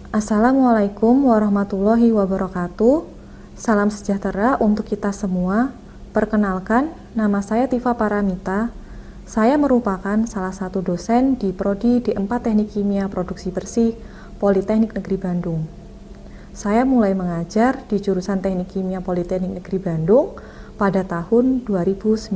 Assalamualaikum warahmatullahi wabarakatuh. Salam sejahtera untuk kita semua. Perkenalkan, nama saya Tifa Paramita. Saya merupakan salah satu dosen di Prodi D4 Teknik Kimia Produksi Bersih Politeknik Negeri Bandung. Saya mulai mengajar di jurusan Teknik Kimia Politeknik Negeri Bandung pada tahun 2019.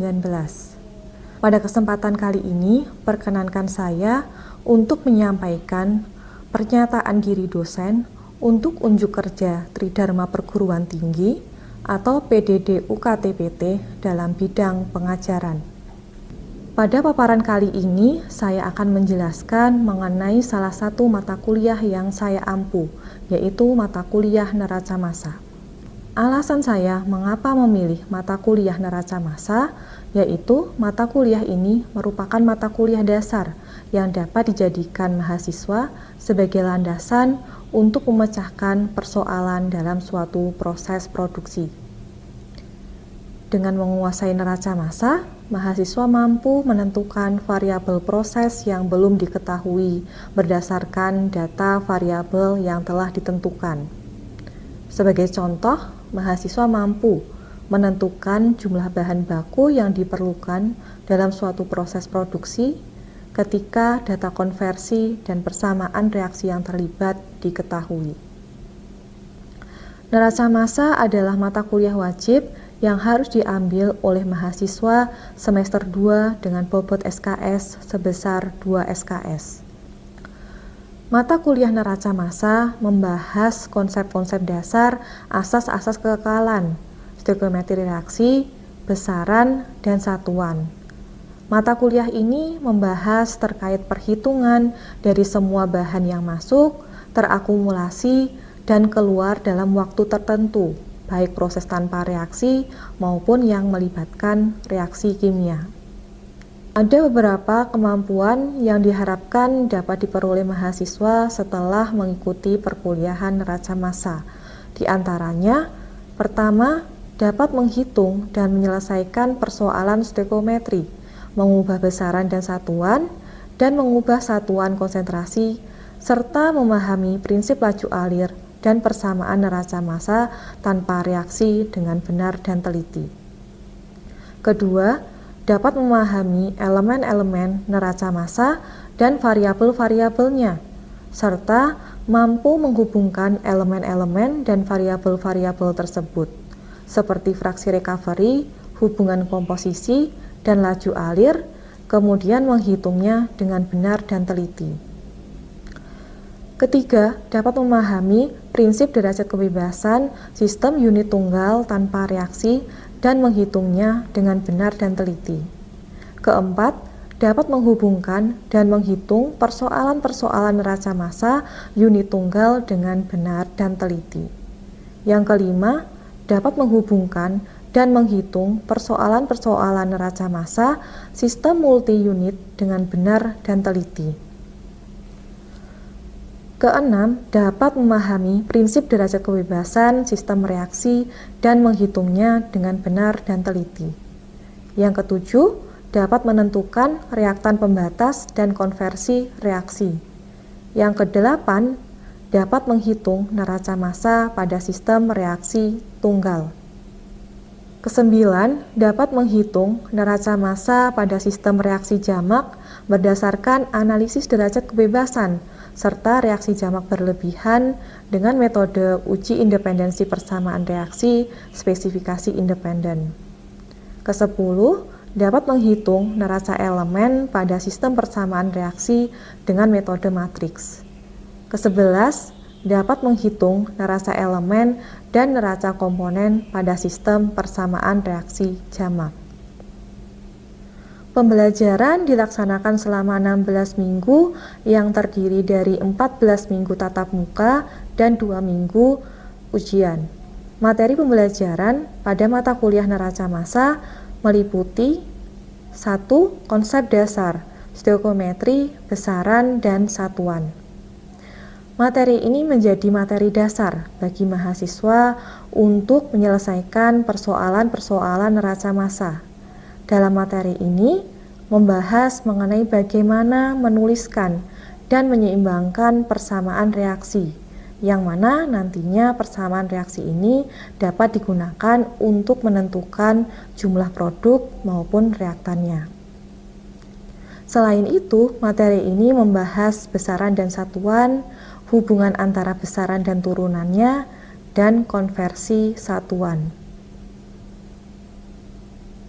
Pada kesempatan kali ini, perkenankan saya untuk menyampaikan pernyataan diri dosen untuk unjuk kerja Tridharma Perguruan Tinggi atau PDD UKT-PT dalam bidang pengajaran. Pada paparan kali ini, saya akan menjelaskan mengenai salah satu mata kuliah yang saya ampu, yaitu mata kuliah neraca massa. Alasan saya mengapa memilih mata kuliah neraca massa, yaitu mata kuliah ini merupakan mata kuliah dasar yang dapat dijadikan mahasiswa sebagai landasan untuk memecahkan persoalan dalam suatu proses produksi. Dengan menguasai neraca massa, mahasiswa mampu menentukan variabel proses yang belum diketahui berdasarkan data variabel yang telah ditentukan. Sebagai contoh, mahasiswa mampu menentukan jumlah bahan baku yang diperlukan dalam suatu proses produksi ketika data konversi dan persamaan reaksi yang terlibat diketahui. Neraca massa adalah mata kuliah wajib yang harus diambil oleh mahasiswa semester 2 dengan bobot SKS sebesar 2 SKS. Mata kuliah neraca massa membahas konsep-konsep dasar, asas-asas kekekalan, stoikiometri reaksi, besaran, dan satuan. Mata kuliah ini membahas terkait perhitungan dari semua bahan yang masuk, terakumulasi, dan keluar dalam waktu tertentu, baik proses tanpa reaksi maupun yang melibatkan reaksi kimia. Ada beberapa kemampuan yang diharapkan dapat diperoleh mahasiswa setelah mengikuti perkuliahan neraca massa. Di antaranya, pertama, dapat menghitung dan menyelesaikan persoalan stoikiometri, mengubah besaran dan satuan, dan mengubah satuan konsentrasi, serta memahami prinsip laju alir dan persamaan neraca massa tanpa reaksi dengan benar dan teliti. Kedua, dapat memahami elemen-elemen neraca massa dan variabel-variabelnya, serta mampu menghubungkan elemen-elemen dan variabel-variabel tersebut, seperti fraksi recovery, hubungan komposisi, dan laju alir, kemudian menghitungnya dengan benar dan teliti. Ketiga, dapat memahami prinsip derajat kebebasan sistem unit tunggal tanpa reaksi dan menghitungnya dengan benar dan teliti. Keempat, dapat menghubungkan dan menghitung persoalan-persoalan neraca massa unit tunggal dengan benar dan teliti. Yang kelima, dapat menghubungkan dan menghitung persoalan-persoalan neraca massa sistem multi-unit dengan benar dan teliti. Keenam, dapat memahami prinsip derajat kebebasan sistem reaksi dan menghitungnya dengan benar dan teliti. Yang ketujuh, dapat menentukan reaktan pembatas dan konversi reaksi. Yang kedelapan, dapat menghitung neraca massa pada sistem reaksi tunggal. Kesembilan, dapat menghitung neraca massa pada sistem reaksi jamak berdasarkan analisis derajat kebebasan serta reaksi jamak berlebihan dengan metode uji independensi persamaan reaksi spesifikasi independen. Kesepuluh, dapat menghitung neraca elemen pada sistem persamaan reaksi dengan metode matriks. Kesebelas, dapat menghitung neraca elemen dan neraca komponen pada sistem persamaan reaksi jamak. Pembelajaran dilaksanakan selama 16 minggu yang terdiri dari 14 minggu tatap muka dan 2 minggu ujian. Materi pembelajaran pada mata kuliah neraca massa meliputi 1. Konsep dasar, stoikiometri, besaran, dan satuan. Materi ini menjadi materi dasar bagi mahasiswa untuk menyelesaikan persoalan-persoalan neraca massa. Dalam materi ini, membahas mengenai bagaimana menuliskan dan menyeimbangkan persamaan reaksi, yang mana nantinya persamaan reaksi ini dapat digunakan untuk menentukan jumlah produk maupun reaktannya. Selain itu, materi ini membahas besaran dan satuan, hubungan antara besaran dan turunannya, dan konversi satuan.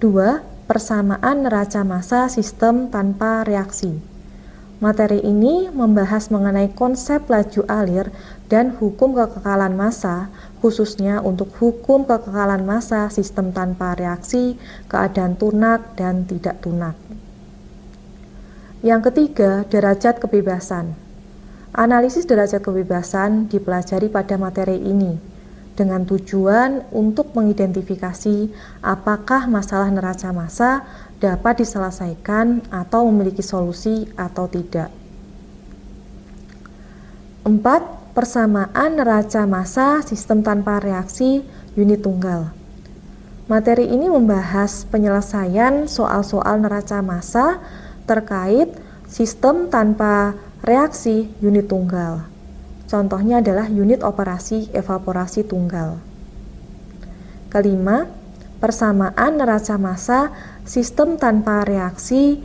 2. Persamaan neraca massa sistem tanpa reaksi. Materi ini membahas mengenai konsep laju alir dan hukum kekekalan massa, khususnya untuk hukum kekekalan massa sistem tanpa reaksi, keadaan tunak dan tidak tunak. Yang ketiga, derajat kebebasan. Analisis derajat kebebasan dipelajari pada materi ini dengan tujuan untuk mengidentifikasi apakah masalah neraca massa dapat diselesaikan atau memiliki solusi atau tidak. 4. Persamaan neraca massa sistem tanpa reaksi unit tunggal. Materi ini membahas penyelesaian soal-soal neraca massa terkait sistem tanpa reaksi unit tunggal. Contohnya adalah unit operasi evaporasi tunggal. Kelima, persamaan neraca massa sistem tanpa reaksi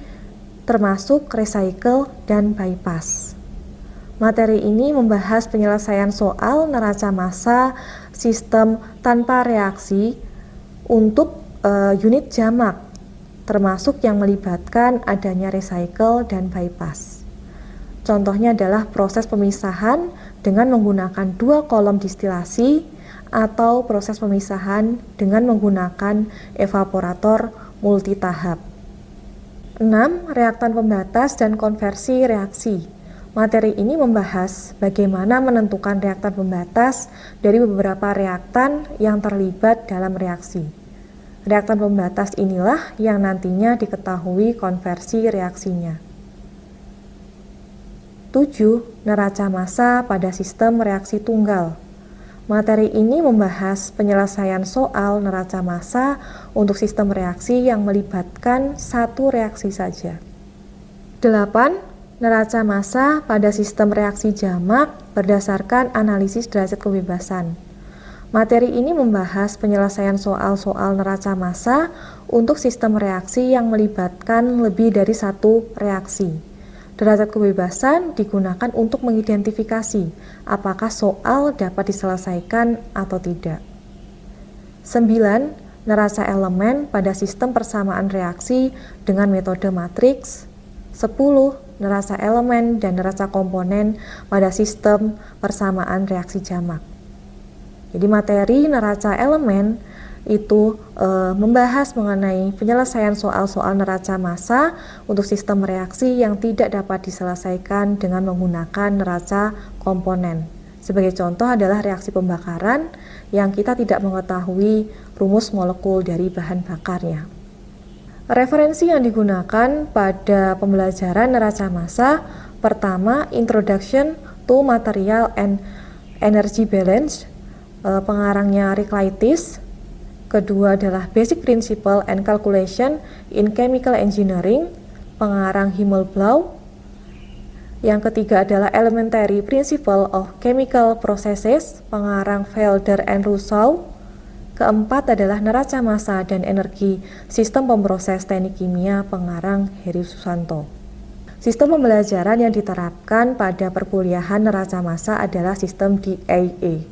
termasuk recycle dan bypass. Materi ini membahas penyelesaian soal neraca massa sistem tanpa reaksi untuk unit jamak, termasuk yang melibatkan adanya recycle dan bypass. Contohnya adalah proses pemisahan dengan menggunakan 2 kolom distilasi atau proses pemisahan dengan menggunakan evaporator multitahap. 6. Reaktan pembatas dan konversi reaksi. Materi ini membahas bagaimana menentukan reaktan pembatas dari beberapa reaktan yang terlibat dalam reaksi. Reaktan pembatas inilah yang nantinya diketahui konversi reaksinya. 7. Neraca massa pada sistem reaksi tunggal. Materi ini membahas penyelesaian soal neraca massa untuk sistem reaksi yang melibatkan satu reaksi saja. 8. Neraca massa pada sistem reaksi jamak berdasarkan analisis derajat kebebasan. Materi ini membahas penyelesaian soal-soal neraca massa untuk sistem reaksi yang melibatkan lebih dari satu reaksi. Derajat kebebasan digunakan untuk mengidentifikasi apakah soal dapat diselesaikan atau tidak. 9. Neraca elemen pada sistem persamaan reaksi dengan metode matriks. 10. Neraca elemen dan neraca komponen pada sistem persamaan reaksi jamak. Jadi materi neraca elemen itu membahas mengenai penyelesaian soal-soal neraca massa untuk sistem reaksi yang tidak dapat diselesaikan dengan menggunakan neraca komponen. Sebagai contoh adalah reaksi pembakaran yang kita tidak mengetahui rumus molekul dari bahan bakarnya. Referensi yang digunakan pada pembelajaran neraca massa, pertama, Introduction to Material and Energy Balance, pengarangnya Riklaitis. Kedua adalah Basic Principle and Calculation in Chemical Engineering, pengarang Himmelblau. Yang ketiga adalah Elementary Principle of Chemical Processes, pengarang Felder and Rousseau. Keempat adalah Neraca Massa dan Energi, Sistem Pemproses Teknik Kimia, pengarang Heri Susanto. Sistem pembelajaran yang diterapkan pada perkuliahan neraca massa adalah sistem DAA,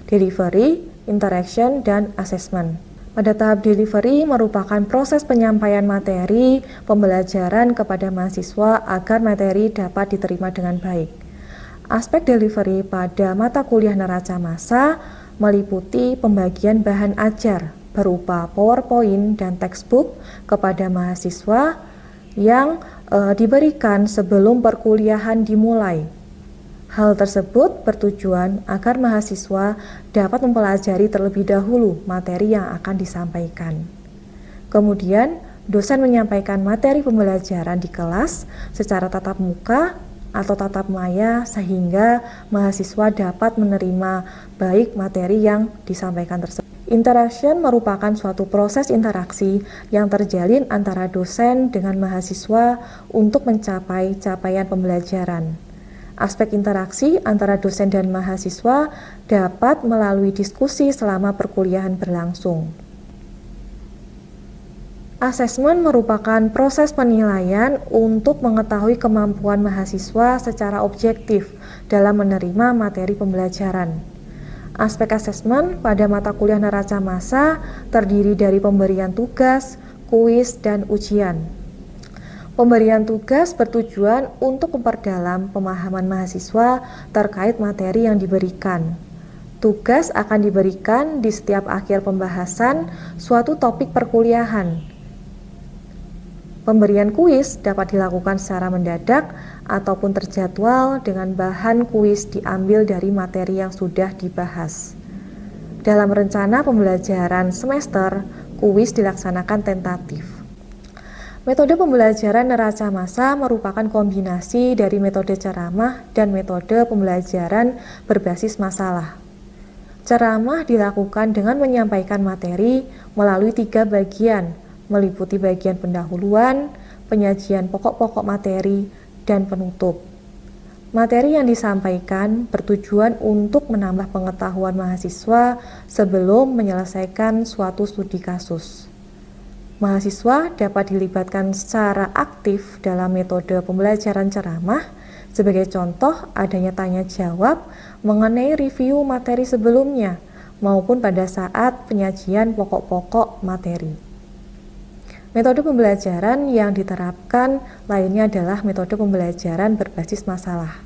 Delivery, Interaction, dan Assessment. Pada tahap delivery merupakan proses penyampaian materi pembelajaran kepada mahasiswa agar materi dapat diterima dengan baik. Aspek delivery pada mata kuliah neraca massa meliputi pembagian bahan ajar berupa PowerPoint dan textbook kepada mahasiswa yang diberikan sebelum perkuliahan dimulai. Hal tersebut bertujuan agar mahasiswa dapat mempelajari terlebih dahulu materi yang akan disampaikan. Kemudian, dosen menyampaikan materi pembelajaran di kelas secara tatap muka atau tatap maya sehingga mahasiswa dapat menerima baik materi yang disampaikan tersebut. Interaction merupakan suatu proses interaksi yang terjalin antara dosen dengan mahasiswa untuk mencapai capaian pembelajaran. Aspek interaksi antara dosen dan mahasiswa dapat melalui diskusi selama perkuliahan berlangsung. Asesmen merupakan proses penilaian untuk mengetahui kemampuan mahasiswa secara objektif dalam menerima materi pembelajaran. Aspek asesmen pada mata kuliah neraca massa terdiri dari pemberian tugas, kuis, dan ujian. Pemberian tugas bertujuan untuk memperdalam pemahaman mahasiswa terkait materi yang diberikan. Tugas akan diberikan di setiap akhir pembahasan suatu topik perkuliahan. Pemberian kuis dapat dilakukan secara mendadak ataupun terjadwal dengan bahan kuis diambil dari materi yang sudah dibahas. Dalam rencana pembelajaran semester, kuis dilaksanakan tentatif. Metode pembelajaran neraca massa merupakan kombinasi dari metode ceramah dan metode pembelajaran berbasis masalah. Ceramah dilakukan dengan menyampaikan materi melalui 3 bagian, meliputi bagian pendahuluan, penyajian pokok-pokok materi, dan penutup. Materi yang disampaikan bertujuan untuk menambah pengetahuan mahasiswa sebelum menyelesaikan suatu studi kasus. Mahasiswa dapat dilibatkan secara aktif dalam metode pembelajaran ceramah, sebagai contoh adanya tanya jawab mengenai review materi sebelumnya, maupun pada saat penyajian pokok-pokok materi. Metode pembelajaran yang diterapkan lainnya adalah metode pembelajaran berbasis masalah.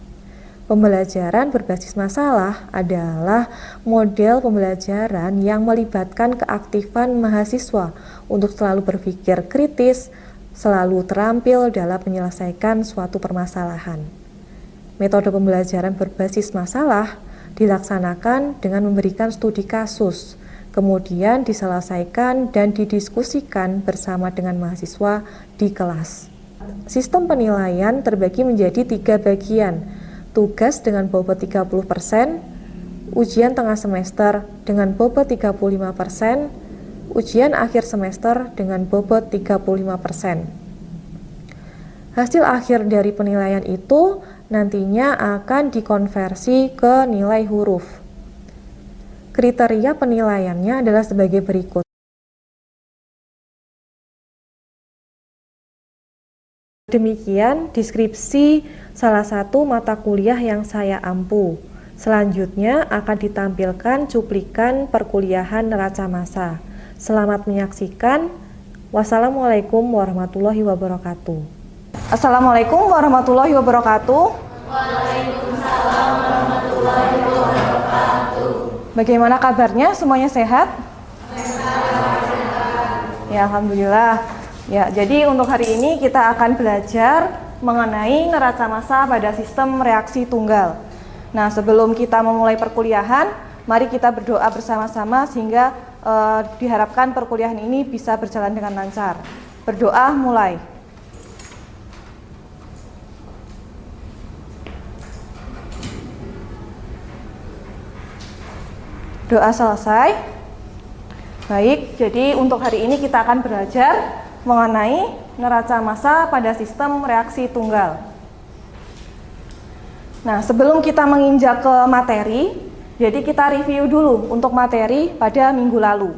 Pembelajaran berbasis masalah adalah model pembelajaran yang melibatkan keaktifan mahasiswa untuk selalu berpikir kritis, selalu terampil dalam menyelesaikan suatu permasalahan. Metode pembelajaran berbasis masalah dilaksanakan dengan memberikan studi kasus, kemudian diselesaikan dan didiskusikan bersama dengan mahasiswa di kelas. Sistem penilaian terbagi menjadi 3 bagian, tugas dengan bobot 30%, ujian tengah semester dengan bobot 35%, ujian akhir semester dengan bobot 35%. Hasil akhir dari penilaian itu nantinya akan dikonversi ke nilai huruf. Kriteria penilaiannya adalah sebagai berikut. Demikian deskripsi salah satu mata kuliah yang saya ampu. Selanjutnya akan ditampilkan cuplikan perkuliahan neraca massa. Selamat menyaksikan. Wassalamualaikum warahmatullahi wabarakatuh. Assalamualaikum warahmatullahi wabarakatuh. Waalaikumsalam warahmatullahi wabarakatuh. Bagaimana kabarnya? Semuanya sehat? Ya, alhamdulillah. Ya, jadi untuk hari ini kita akan belajar mengenai neraca massa pada sistem reaksi tunggal. Nah, sebelum kita memulai perkuliahan, mari kita berdoa bersama-sama sehingga diharapkan perkuliahan ini bisa berjalan dengan lancar. Berdoa mulai. Doa selesai. Baik, jadi untuk hari ini kita akan belajar mengenai neraca massa pada sistem reaksi tunggal. Nah, sebelum kita menginjak ke materi, jadi kita review dulu untuk materi pada minggu lalu.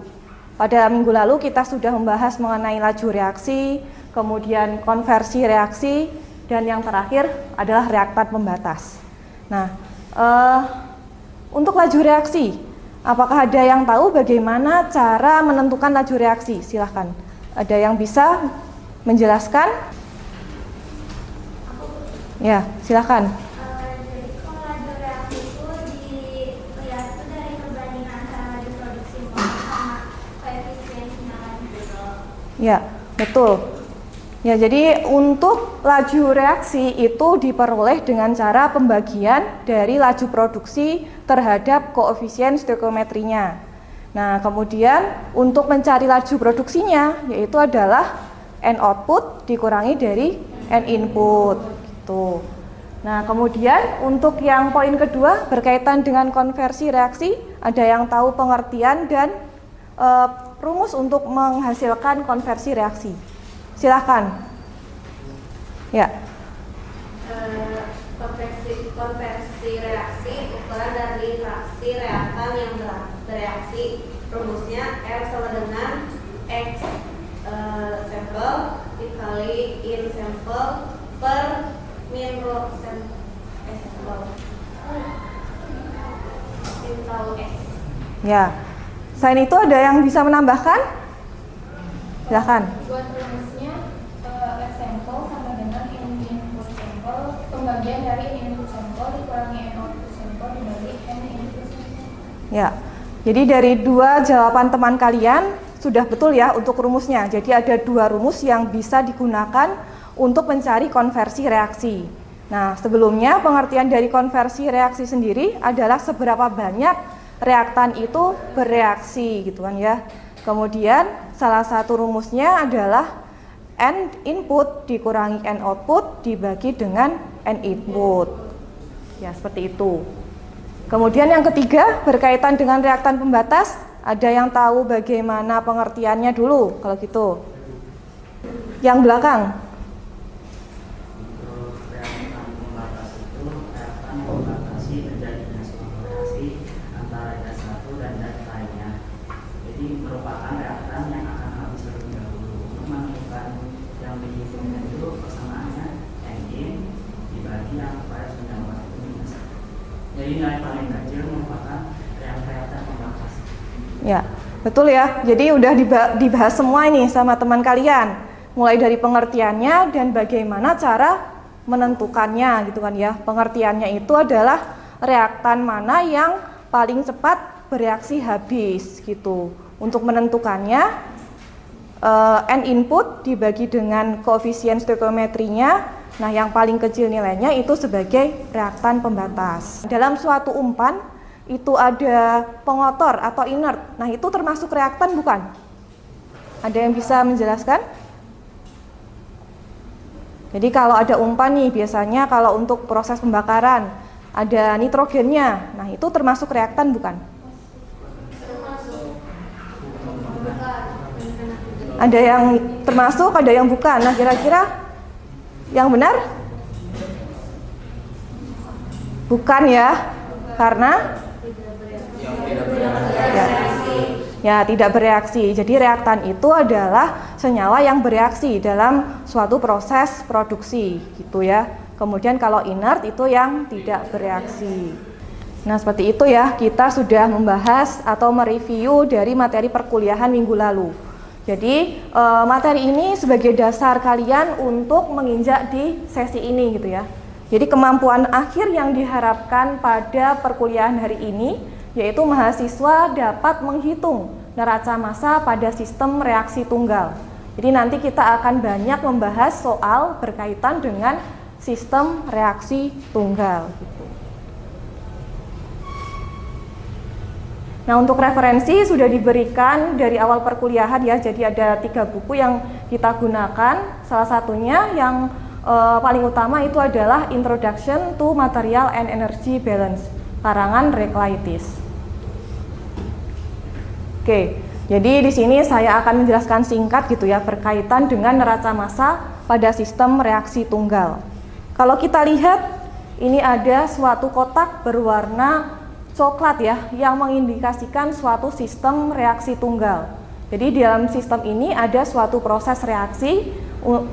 Pada minggu lalu kita sudah membahas mengenai laju reaksi, kemudian konversi reaksi, dan yang terakhir adalah reaktan pembatas. Nah, untuk laju reaksi, apakah ada yang tahu bagaimana cara menentukan laju reaksi? Silahkan. Ada yang bisa menjelaskan? Ya, silahkan. Jadi kalau laju reaksi itu dilihat itu dari perbandingan antara laju produksi sama koefisiensinya gitu. Ya, betul. Ya, jadi untuk laju reaksi itu diperoleh dengan cara pembagian dari laju produksi terhadap koefisien stoikiometrinya. Nah, kemudian untuk mencari laju produksinya yaitu adalah N output dikurangi dari N input gitu. Nah, kemudian untuk yang poin kedua berkaitan dengan konversi reaksi, ada yang tahu pengertian dan rumus untuk menghasilkan konversi reaksi. Silahkan. Ya. Konversi reaksi ukuran dari fraksi reaktan yang bereaksi. Rumusnya R sama dengan X sampel dikali in sampel per min rho sampel min tau S. Ya. Selain itu ada yang bisa menambahkan? Silahkan. Buat rumusnya X sampel sama dengan in input sampel, pembagian dari in input sampel dikurangi n output sampel dibagi n input sampel. Ya. Jadi dari dua jawaban teman kalian sudah betul ya untuk rumusnya. Jadi ada dua rumus yang bisa digunakan untuk mencari konversi reaksi. Nah, sebelumnya pengertian dari konversi reaksi sendiri adalah seberapa banyak reaktan itu bereaksi gitu kan ya. Kemudian salah satu rumusnya adalah N input dikurangi N output dibagi dengan N input. Ya, seperti itu. Kemudian yang ketiga berkaitan dengan reaktan pembatas. Ada yang tahu bagaimana pengertiannya dulu kalau gitu? Yang belakang. Untuk reaktan pembatas itu reaktan membatasi terjadinya suatu reaksi antara zat satu dan zat lainnya. Jadi merupakan reaktan yang akan habis terlebih dahulu. Untuk menentukan yang dihitungnya dulu persamaannya N dibagi yang pada 9 itu minus. Jadi nilai paling kecil merupakan reaktan pembatas. Ya, betul ya. Jadi udah dibahas semua ini sama teman kalian. Mulai dari pengertiannya dan bagaimana cara menentukannya gitu kan ya. Pengertiannya itu adalah reaktan mana yang paling cepat bereaksi habis gitu. Untuk menentukannya N input dibagi dengan koefisien stoikiometrinya. Nah, yang paling kecil nilainya itu sebagai reaktan pembatas. Dalam suatu umpan itu ada pengotor atau inert. Nah, itu termasuk reaktan bukan? Ada yang bisa menjelaskan? Jadi kalau ada umpan nih, biasanya kalau untuk proses pembakaran ada nitrogennya. Nah, itu termasuk reaktan bukan? Ada yang termasuk, ada yang bukan. Nah, kira-kira yang benar? Bukan ya? Karena tidak bereaksi. Jadi reaktan itu adalah senyawa yang bereaksi dalam suatu proses produksi gitu ya. Kemudian kalau inert itu yang tidak bereaksi. Nah, seperti itu ya, kita sudah membahas atau mereview dari materi perkuliahan minggu lalu. Jadi materi ini sebagai dasar kalian untuk menginjak di sesi ini gitu ya. Jadi kemampuan akhir yang diharapkan pada perkuliahan hari ini yaitu mahasiswa dapat menghitung neraca massa pada sistem reaksi tunggal. Jadi nanti kita akan banyak membahas soal berkaitan dengan sistem reaksi tunggal. Nah, untuk referensi sudah diberikan dari awal perkuliahan ya, jadi ada 3 buku yang kita gunakan. Salah satunya yang paling utama itu adalah Introduction to Material and Energy Balance, karangan Reklaitis. Oke, jadi di sini saya akan menjelaskan singkat gitu ya berkaitan dengan neraca massa pada sistem reaksi tunggal. Kalau kita lihat ini ada suatu kotak berwarna coklat ya yang mengindikasikan suatu sistem reaksi tunggal. Jadi di dalam sistem ini ada suatu proses reaksi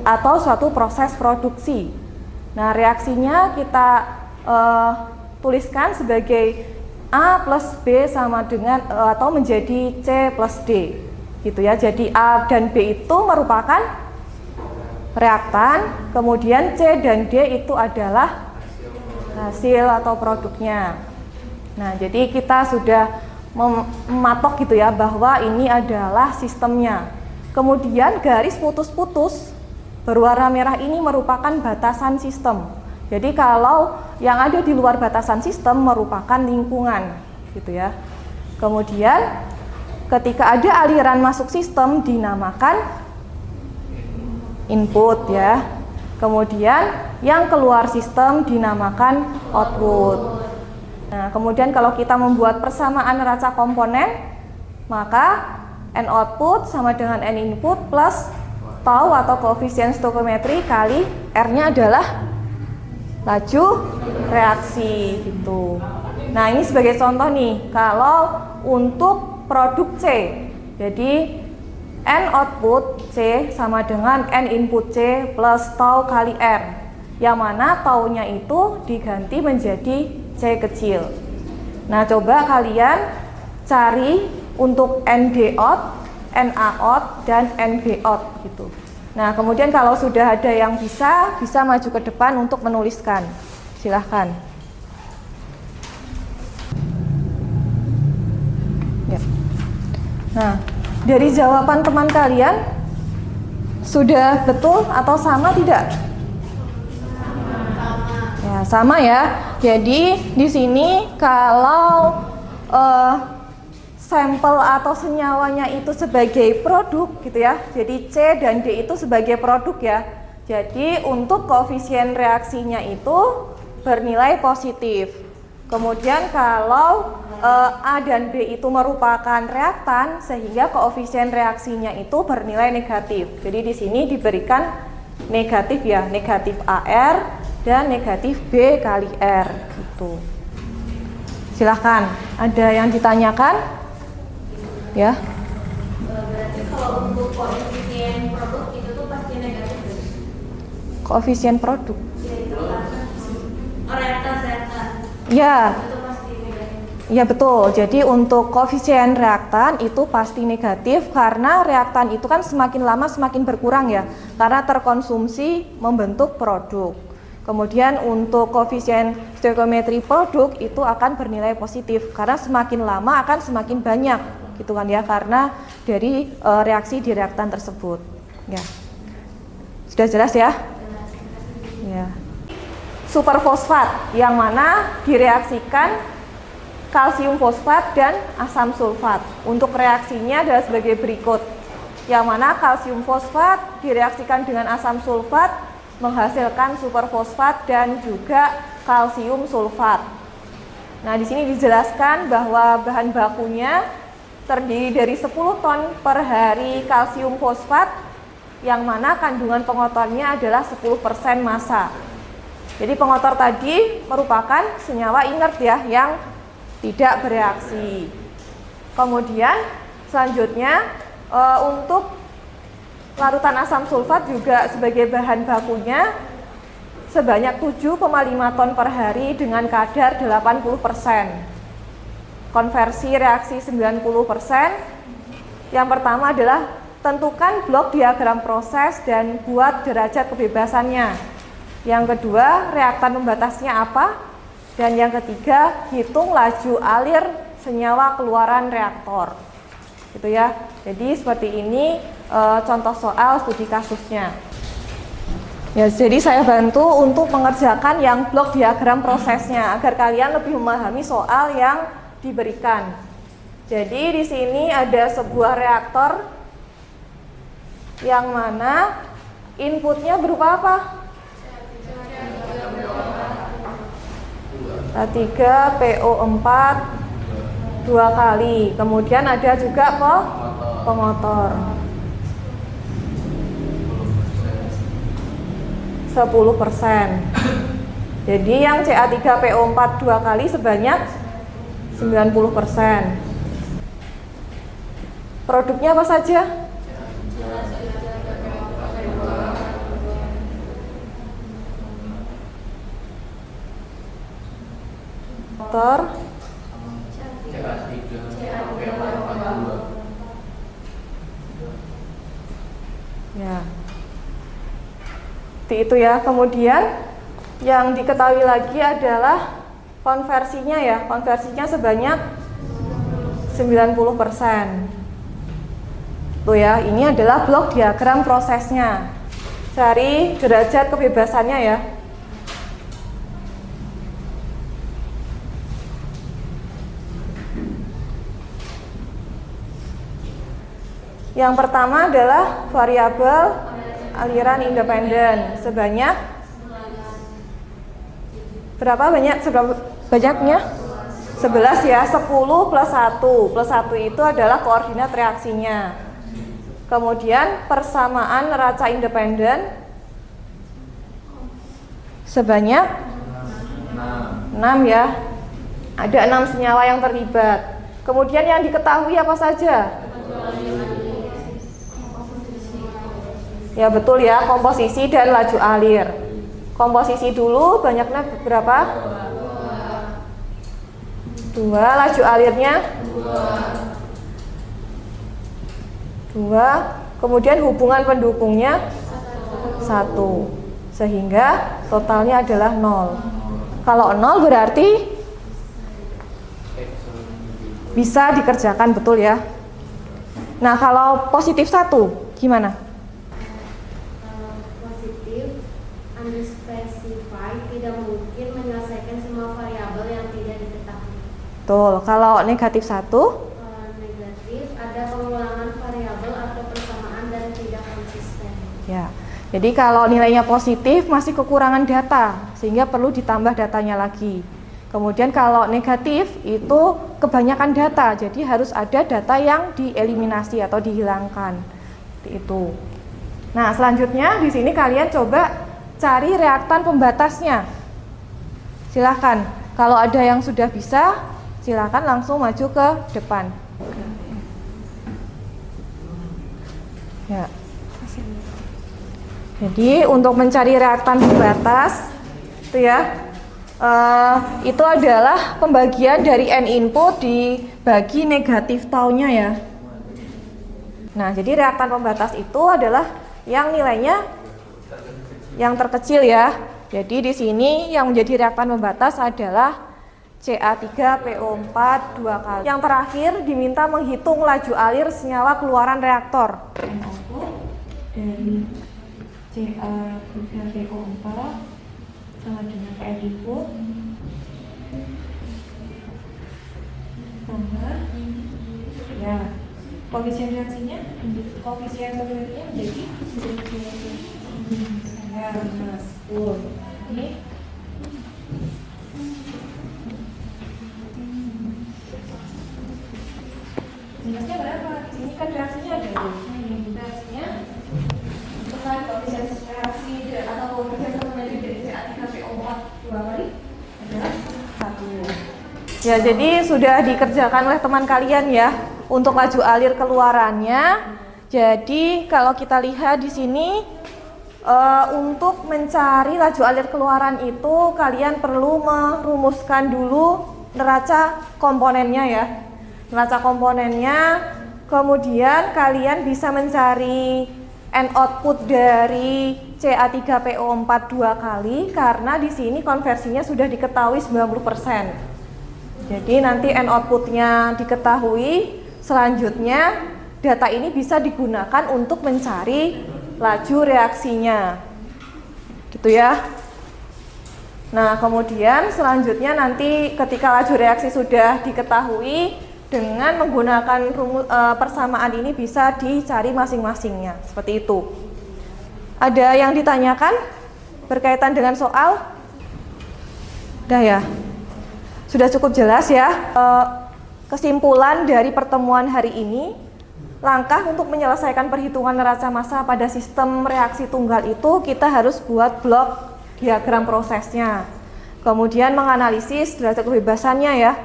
atau suatu proses produksi. Nah, reaksinya kita tuliskan sebagai A plus B sama dengan atau menjadi C plus D gitu ya. Jadi A dan B itu merupakan reaktan, kemudian C dan D itu adalah hasil atau produknya. Nah, jadi kita sudah mematok gitu ya bahwa ini adalah sistemnya. Kemudian garis putus-putus berwarna merah ini merupakan batasan sistem. Jadi kalau yang ada di luar batasan sistem merupakan lingkungan gitu ya. Kemudian ketika ada aliran masuk sistem dinamakan input ya. Kemudian yang keluar sistem dinamakan output. Nah, kemudian kalau kita membuat persamaan neraca komponen, maka N output sama dengan N input plus tau atau koefisien stoichiometri kali R-nya adalah laju reaksi gitu. Nah, ini sebagai contoh nih, kalau untuk produk C, jadi N output C sama dengan N input C plus tau kali R, yang mana taunya itu diganti menjadi C kecil. Nah, coba kalian cari untuk ND out, NA out, dan NB out gitu. Nah, kemudian kalau sudah ada yang bisa maju ke depan untuk menuliskan. Silahkan. Ya. Nah, dari jawaban teman kalian, sudah betul atau sama tidak? Ya, sama ya. Jadi di sini kalau sampel atau senyawanya itu sebagai produk gitu ya. Jadi C dan D itu sebagai produk ya. Jadi untuk koefisien reaksinya itu bernilai positif. Kemudian kalau A dan B itu merupakan reaktan sehingga koefisien reaksinya itu bernilai negatif. Jadi di sini diberikan negatif ya, negatif AR dan negatif B kali R gitu. Silahkan, ada yang ditanyakan? Ya. Berarti kalau untuk koefisien produk itu tuh pasti negatif. Koefisien produk. Ya itu kan. Reaktan. Ya. Itu pasti negatif. Ya betul. Jadi untuk koefisien reaktan itu pasti negatif karena reaktan itu kan semakin lama semakin berkurang ya. Karena terkonsumsi membentuk produk. Kemudian untuk koefisien stoichiometri produk itu akan bernilai positif karena semakin lama akan semakin banyak gitu kan ya, karena dari reaksi di reaktan tersebut ya. Sudah jelas ya? Ya. Superfosfat yang mana direaksikan kalsium fosfat dan asam sulfat. Untuk reaksinya adalah sebagai berikut, yang mana kalsium fosfat direaksikan dengan asam sulfat menghasilkan superfosfat dan juga kalsium sulfat. Nah, di sini dijelaskan bahwa bahan bakunya terdiri dari 10 ton per hari kalsium fosfat, yang mana kandungan pengotornya adalah 10% massa. Jadi pengotor tadi merupakan senyawa inert ya, yang tidak bereaksi. Kemudian selanjutnya untuk larutan asam sulfat juga sebagai bahan bakunya sebanyak 7,5 ton per hari dengan kadar 80%. Konversi reaksi 90%. Yang pertama adalah tentukan blok diagram proses dan buat derajat kebebasannya. Yang kedua, reaktan pembatasnya apa? Dan yang ketiga, hitung laju alir senyawa keluaran reaktor. Gitu ya. Jadi seperti ini contoh soal studi kasusnya. Ya, jadi saya bantu untuk mengerjakan yang blok diagram prosesnya agar kalian lebih memahami soal yang diberikan. Jadi di sini ada sebuah reaktor yang mana inputnya berupa apa? H3PO4 2 kali. Kemudian ada juga pengotor 10%. Jadi yang Ca3PO4 2 kali sebanyak 90%. Produknya apa saja? Motor ya. Itu ya. Kemudian yang diketahui lagi adalah konversinya ya. Konversinya sebanyak 90%. Tuh ya, ini adalah blok diagram prosesnya. Cari derajat kebebasannya ya. Yang pertama adalah variabel aliran independen sebanyak berapa banyaknya? 11 ya, 10 plus 1. Plus 1 itu adalah koordinat reaksinya. Kemudian persamaan neraca independen sebanyak 6 ya. Ada 6 senyawa yang terlibat. Kemudian yang diketahui apa saja? Ya betul ya, komposisi dan laju alir. Komposisi dulu banyaknya berapa? 2. Laju alirnya 2. Kemudian hubungan pendukungnya 1. Sehingga totalnya adalah 0. Kalau 0 berarti bisa dikerjakan, betul ya. Nah, kalau positif 1 gimana? Positif, unspecified, tidak mungkin menyelesaikan semua variabel yang tidak diketahui. Betul. Kalau negatif 1? Negatif, ada pengulangan variabel atau persamaan dan tidak konsisten. Ya. Jadi kalau nilainya positif masih kekurangan data, sehingga perlu ditambah datanya lagi. Kemudian kalau negatif itu kebanyakan data, jadi harus ada data yang dieliminasi atau dihilangkan. Seperti itu. Nah, selanjutnya di sini kalian coba cari reaktan pembatasnya. Silahkan, kalau ada yang sudah bisa, silahkan langsung maju ke depan. Ya. Jadi untuk mencari reaktan pembatas, itu ya. Itu adalah pembagian dari N input dibagi negatif taunya ya. Nah, jadi reaktan pembatas itu adalah yang nilainya yang terkecil ya. Jadi di sini yang menjadi reaktan pembatas adalah Ca3PO4 2 kali. Yang terakhir diminta menghitung laju alir senyawa keluaran reaktor. N output dari Ca3PO4 sama dengan N input sama ya koefisien reaksinya, koefisien reaksinya menjadi ya benar 10. Oke. Minusnya berapa? Ini kan reaksinya ada tuh. Reaksinya bukan koefisien reaksi atau koefisien fermentasi dari Ca3PO4 2 kali adalah 1. Ya, jadi sudah dikerjakan oleh teman kalian ya untuk laju alir keluarannya. Jadi kalau kita lihat di sini untuk mencari laju alir keluaran itu kalian perlu merumuskan dulu neraca komponennya ya. Neraca komponennya, kemudian kalian bisa mencari N output dari Ca3PO4 2 kali karena di sini konversinya sudah diketahui 90%. Jadi nanti N outputnya diketahui, selanjutnya data ini bisa digunakan untuk mencari laju reaksinya. Gitu ya. Nah, kemudian selanjutnya nanti ketika laju reaksi sudah diketahui, dengan menggunakan persamaan ini bisa dicari masing-masingnya. Seperti itu. Ada yang ditanyakan berkaitan dengan soal? Udah ya? Sudah cukup jelas ya. Kesimpulan dari pertemuan hari ini, langkah untuk menyelesaikan perhitungan neraca massa pada sistem reaksi tunggal itu kita harus buat blok diagram prosesnya. Kemudian menganalisis derajat kebebasannya ya.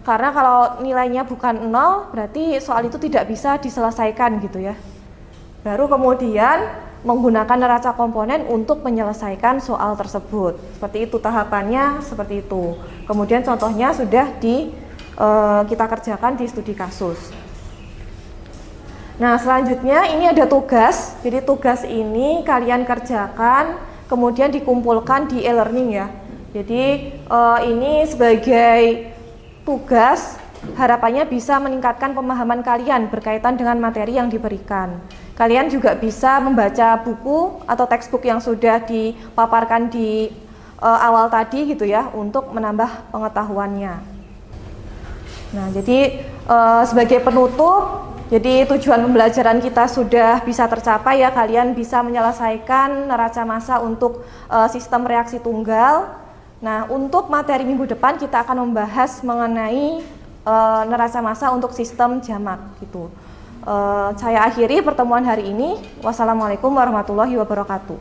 Karena kalau nilainya bukan 0, berarti soal itu tidak bisa diselesaikan gitu ya. Baru kemudian menggunakan neraca komponen untuk menyelesaikan soal tersebut. Seperti itu tahapannya, seperti itu. Kemudian contohnya sudah kita kerjakan di studi kasus. Nah, selanjutnya ini ada tugas. Jadi tugas ini kalian kerjakan, kemudian dikumpulkan di e-learning ya. Jadi ini sebagai tugas, harapannya bisa meningkatkan pemahaman kalian berkaitan dengan materi yang diberikan. Kalian juga bisa membaca buku atau textbook yang sudah dipaparkan di awal tadi gitu ya, untuk menambah pengetahuannya. Nah, jadi sebagai penutup, jadi tujuan pembelajaran kita sudah bisa tercapai ya, kalian bisa menyelesaikan neraca massa untuk sistem reaksi tunggal. Nah, untuk materi minggu depan kita akan membahas mengenai neraca massa untuk sistem jamak gitu. Saya akhiri pertemuan hari ini. Wassalamualaikum warahmatullahi wabarakatuh.